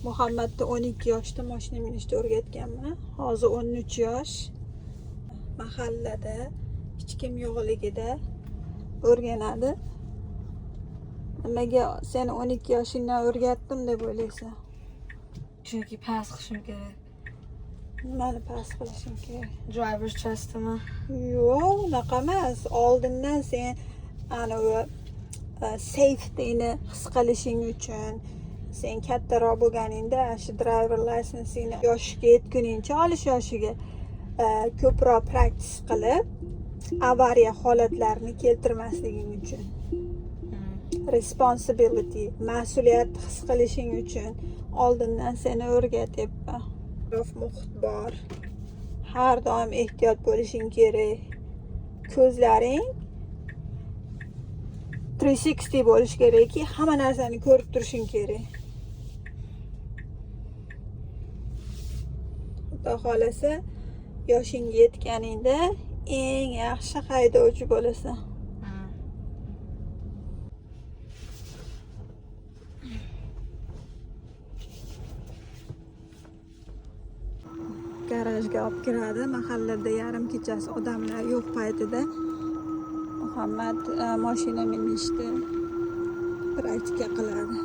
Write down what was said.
Muhammadni 12 yoshda mashina minishni o'rgatganman. Hozir 13 yosh. Mahallada hech kim yo'qligida o'rganadi. Nimaga seni 12 yoshingdan o'rgatdim deb o'ylaysan? Chunki past qilishim kerak. Nimani past qilishing kerak? Driver's testimi? Yo'q, unaqa emas. Oldindan sen safety'ni his qilishing uchun sen kattaroq bo'lganingda shu driver lisense'ni yoshiga yetguningcha olish yoshiga ko'proq practice qilib avariya holatlarini keltirmasliging uchun. Responsibility, mas'uliyat his qilishing uchun oldindan seni o'rgatyapman. Muhit bor. Har doim ehtiyot bo'lishing kerak. Ko'zlaring 360 bo'lish kerakki, hamma narsani ko'rib turishing kerak. Xudo xolasa, yoshingga yetganingda eng yaxshi haydovchi bo'lasan. Garajga olib kiradi. Mahallada yarim kechasi odamlar yo'q paytida Muhammad mashina minishni praktika qiladi.